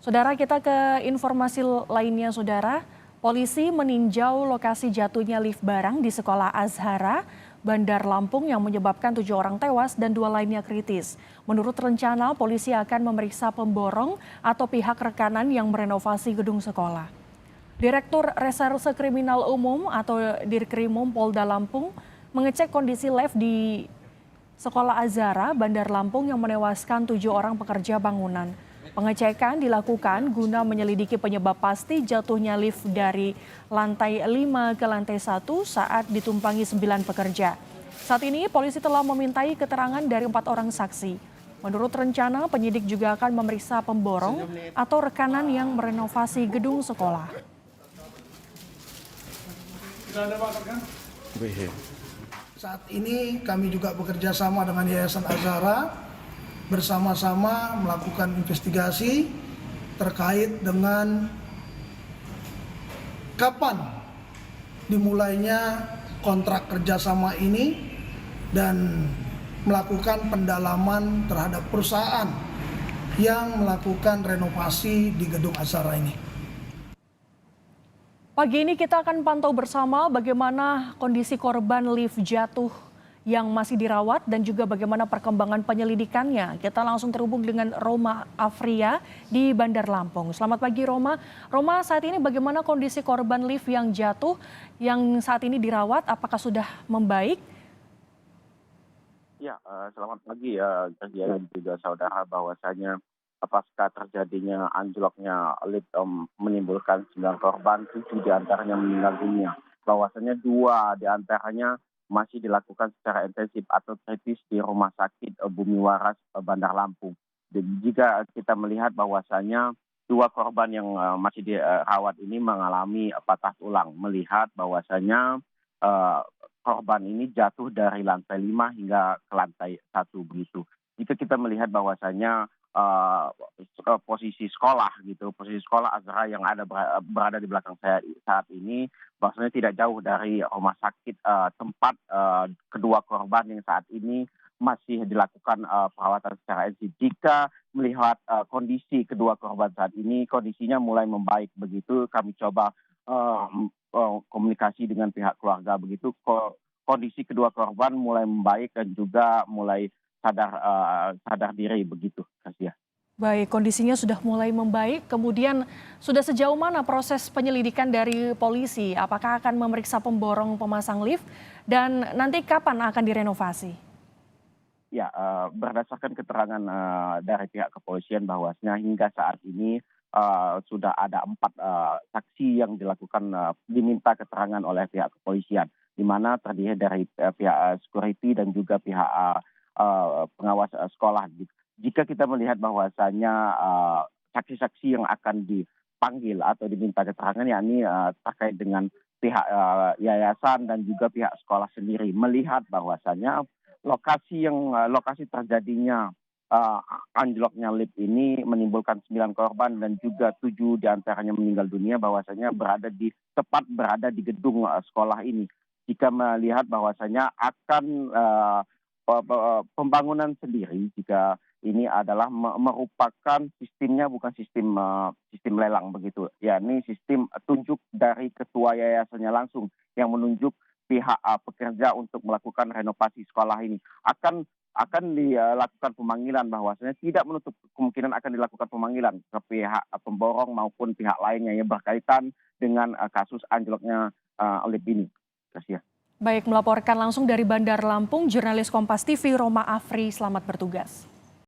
Saudara, kita ke informasi lainnya, Saudara. Polisi meninjau lokasi jatuhnya lift barang di Sekolah Azhara, Bandar Lampung yang menyebabkan 7 orang tewas dan 2 lainnya kritis. Menurut rencana, polisi akan memeriksa pemborong atau pihak rekanan yang merenovasi gedung sekolah. Direktur Reserse Kriminal Umum atau Dirkrimum Polda Lampung mengecek kondisi lift di Sekolah Azhara, Bandar Lampung yang menewaskan 7 orang pekerja bangunan. Pengecekan dilakukan guna menyelidiki penyebab pasti jatuhnya lift dari lantai 5 ke lantai 1 saat ditumpangi 9 pekerja. Saat ini polisi telah memintai keterangan dari 4 orang saksi. Menurut rencana, penyidik juga akan memeriksa pemborong atau rekanan yang merenovasi gedung sekolah. Saat ini kami juga bekerja sama dengan Yayasan Azhara, bersama-sama melakukan investigasi terkait dengan kapan dimulainya kontrak kerjasama ini dan melakukan pendalaman terhadap perusahaan yang melakukan renovasi di gedung Azhara ini. Pagi ini kita akan pantau bersama bagaimana kondisi korban lift jatuh yang masih dirawat dan juga bagaimana perkembangan penyelidikannya. Kita langsung terhubung dengan Roma Afria di Bandar Lampung. Selamat pagi Roma. Roma, saat ini bagaimana kondisi korban lift yang jatuh yang saat ini dirawat? Apakah sudah membaik? Ya, selamat pagi ya, dan juga saudara, bahwasanya pasca terjadinya anjloknya lift menimbulkan 9 korban, 7 diantaranya meninggal dunia. Bahwasanya 2 diantaranya masih dilakukan secara intensif atau kritis di Rumah Sakit Bumi Waras Bandar Lampung. Dan jika kita melihat bahwasanya 2 korban yang masih dirawat ini mengalami patah tulang, melihat bahwasanya korban ini jatuh dari lantai 5 hingga ke lantai 1 begitu. Jika kita melihat bahwasanya posisi sekolah Azhara yang berada di belakang saya saat ini, bahwasanya tidak jauh dari rumah sakit tempat kedua korban yang saat ini masih dilakukan perawatan secara intensif. Jika melihat kondisi kedua korban saat ini, kondisinya mulai membaik begitu. Kami coba komunikasi dengan pihak keluarga begitu. Kondisi kedua korban mulai membaik dan juga mulai sadar diri begitu, Kasia. Baik, kondisinya sudah mulai membaik. Kemudian sudah sejauh mana proses penyelidikan dari polisi? Apakah akan memeriksa pemborong pemasang lift dan nanti kapan akan direnovasi? Ya, berdasarkan keterangan dari pihak kepolisian bahwasanya hingga saat ini sudah ada 4 saksi yang diminta keterangan oleh pihak kepolisian, di mana terdiri dari pihak security dan juga pihak pengawas sekolah. Jika kita melihat bahwasanya saksi-saksi yang akan dipanggil atau diminta keterangan, yakni terkait dengan pihak yayasan dan juga pihak sekolah sendiri, melihat bahwasanya lokasi terjadinya anjloknya lift ini menimbulkan 9 korban dan juga 7 diantaranya meninggal dunia, bahwasanya tepat berada di gedung sekolah ini. Jika melihat bahwasanya akan pembangunan sendiri, jika ini adalah merupakan sistemnya bukan sistem lelang begitu, yakni sistem tunjuk dari ketua yayasannya langsung yang menunjuk pihak pekerja untuk melakukan renovasi sekolah ini. Akan dilakukan pemanggilan, bahwasanya tidak menutup kemungkinan akan dilakukan pemanggilan ke pihak pemborong maupun pihak lainnya yang berkaitan dengan kasus anjloknya lift ini. Terima kasih. Baik, melaporkan langsung dari Bandar Lampung, jurnalis Kompas TV Roma Afri, selamat bertugas.